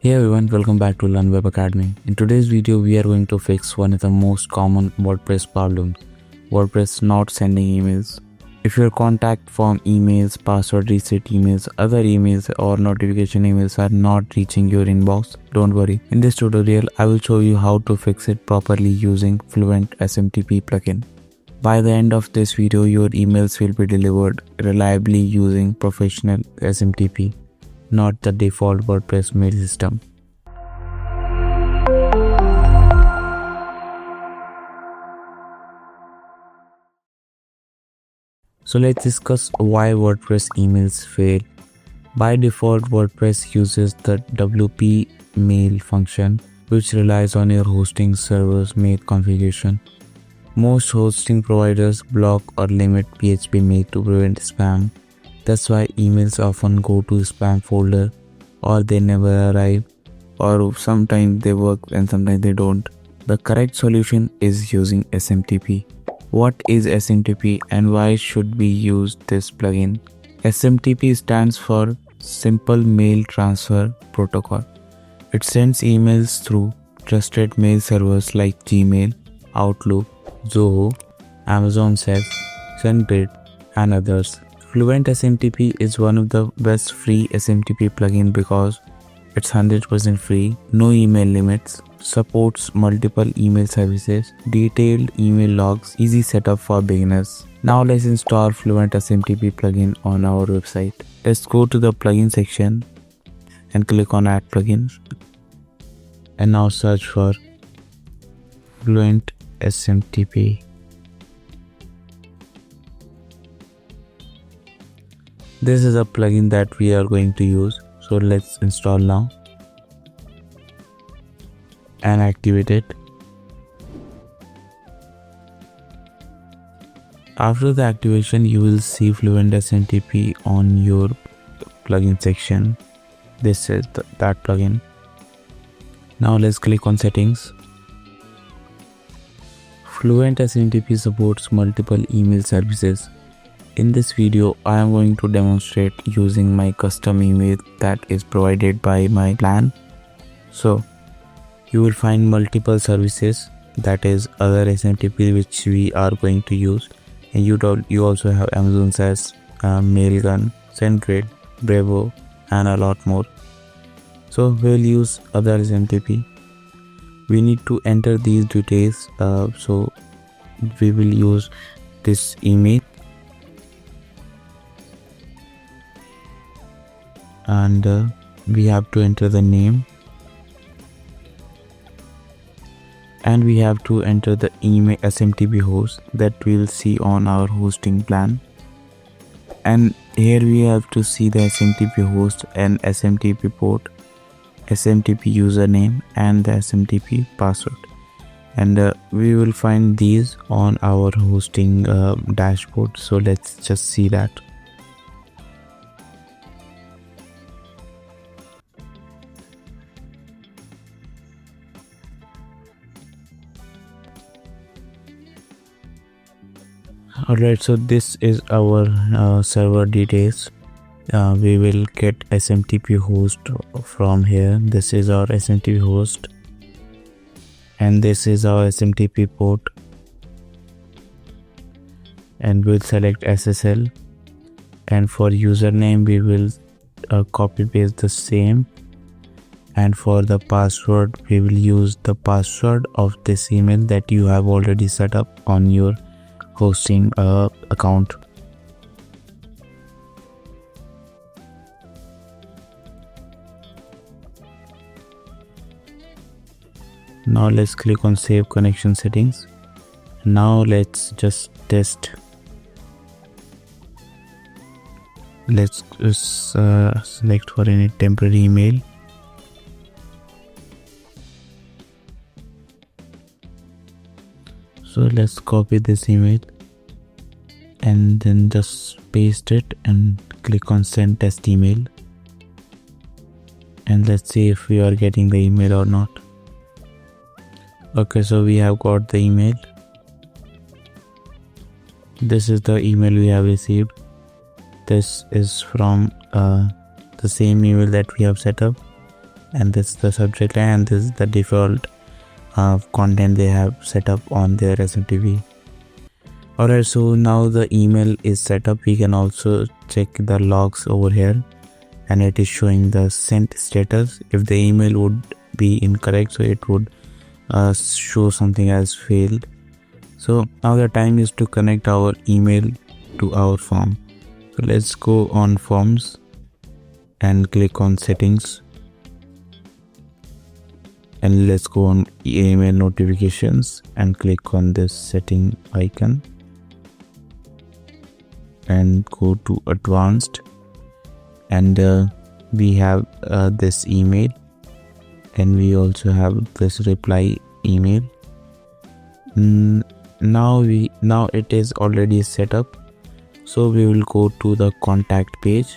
Hey everyone, welcome back to LearnWeb Academy. In today's video, we are going to fix one of the most common WordPress problems, WordPress not sending emails. If your contact form emails, password reset emails, other emails or notification emails are not reaching your inbox, don't worry. In this tutorial, I will show you how to fix it properly using Fluent SMTP plugin. By the end of this video, your emails will be delivered reliably using professional SMTP. Not the default WordPress mail system. So let's discuss why WordPress emails fail. By default, WordPress uses the WP mail function, which relies on your hosting server's mail configuration. Most hosting providers block or limit PHP mail to prevent spam. That's why emails often go to spam folder, or they never arrive, or sometimes they work and sometimes they don't. The correct solution is using SMTP. What is SMTP and why should we use this plugin? SMTP stands for Simple Mail Transfer Protocol. It sends emails through trusted mail servers like Gmail, Outlook, Zoho, Amazon Sets, SendGrid, and others. Fluent SMTP is one of the best free SMTP plugin because it's 100% free, no email limits, supports multiple email services, detailed email logs, easy setup for beginners. Now let's install Fluent SMTP plugin on our website. Let's go to the plugin section and click on Add Plugins. And now search for Fluent SMTP. This is a plugin that we are going to use, so let's install now and activate it. After the activation, you will see Fluent SMTP on your plugin section. This is that plugin. Now let's click on Settings. Fluent SMTP supports multiple email services. In this video, I am going to demonstrate using my custom email that is provided by my plan. So, you will find multiple services, that is other SMTP which we are going to use, and you also have Amazon Sets, Mailgun, SendGrid, Bravo, and a lot more. So we'll use other SMTP. We need to enter these details, so we will use this email. And we have to enter the name, and we have to enter the email SMTP host that we will see on our hosting plan. And here we have to see the SMTP host and SMTP port, SMTP username, and the SMTP password. And we will find these on our hosting dashboard. So let's just see that. Alright, so this is our server details. We will get SMTP host from here. This is our SMTP host, and this is our SMTP port, and we'll select SSL. And for username, we will copy paste the same, and for the password, we will use the password of this email that you have already set up on your hosting account. Now let's click on Save Connection Settings. Now let's just test. Let's just select for any temporary email. So let's copy this email and then just paste it and click on Send Test Email. And let's see if we are getting the email or not. Okay, so we have got the email. This is the email we have received. This is from the same email that we have set up. and this is the subject line, and this is the default content they have set up on their SMTP. Alright, so now the email is set up. We can also check the logs over here, and it is showing the sent status. If the email would be incorrect, so it would show something as failed. So now the time is to connect our email to our form. So let's go on forms and click on settings, and let's go on email notifications and click on this setting icon and go to advanced, and we have this email, and we also have this reply email. Now it is already set up, so we will go to the contact page,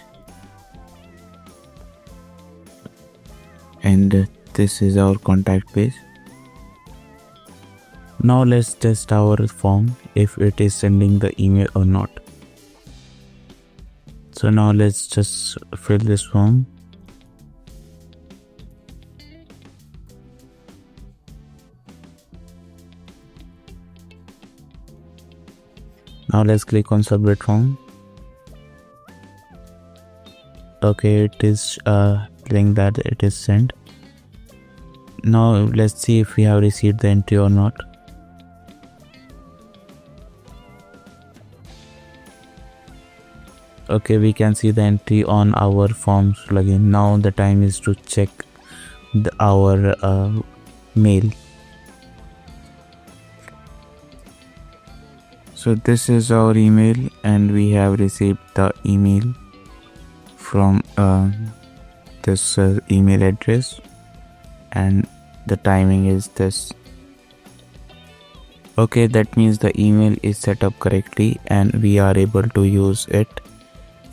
and this is our contact page. Now let's test our form if it is sending the email or not. So now let's just fill this form. Now let's click on submit form. Okay, it is saying that it is sent. Now let's see if we have received the entry or not. Okay, we can see the entry on our forms plugin. Now the time is to check our mail. So this is our email, and we have received the email from this email address, and the timing is this. Okay, that means the email is set up correctly and we are able to use it,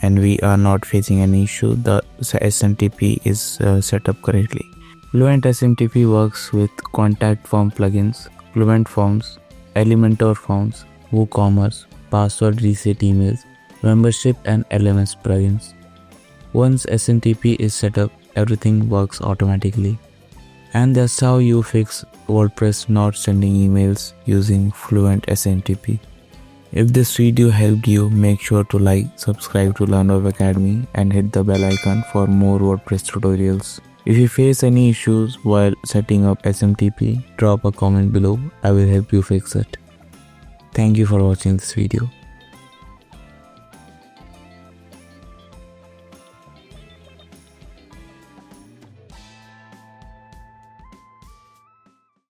and we are not facing any issue. The SMTP is set up correctly. Fluent SMTP works with contact form plugins, Fluent Forms, Elementor Forms, WooCommerce, password reset emails, membership, and LMS plugins. Once SMTP is set up, everything works automatically. And that's how you fix WordPress not sending emails using Fluent SMTP. If this video helped you, make sure to like, subscribe to LearnWeb Academy, and hit the bell icon for more WordPress tutorials. If you face any issues while setting up SMTP, drop a comment below. I will help you fix it. Thank you for watching this video.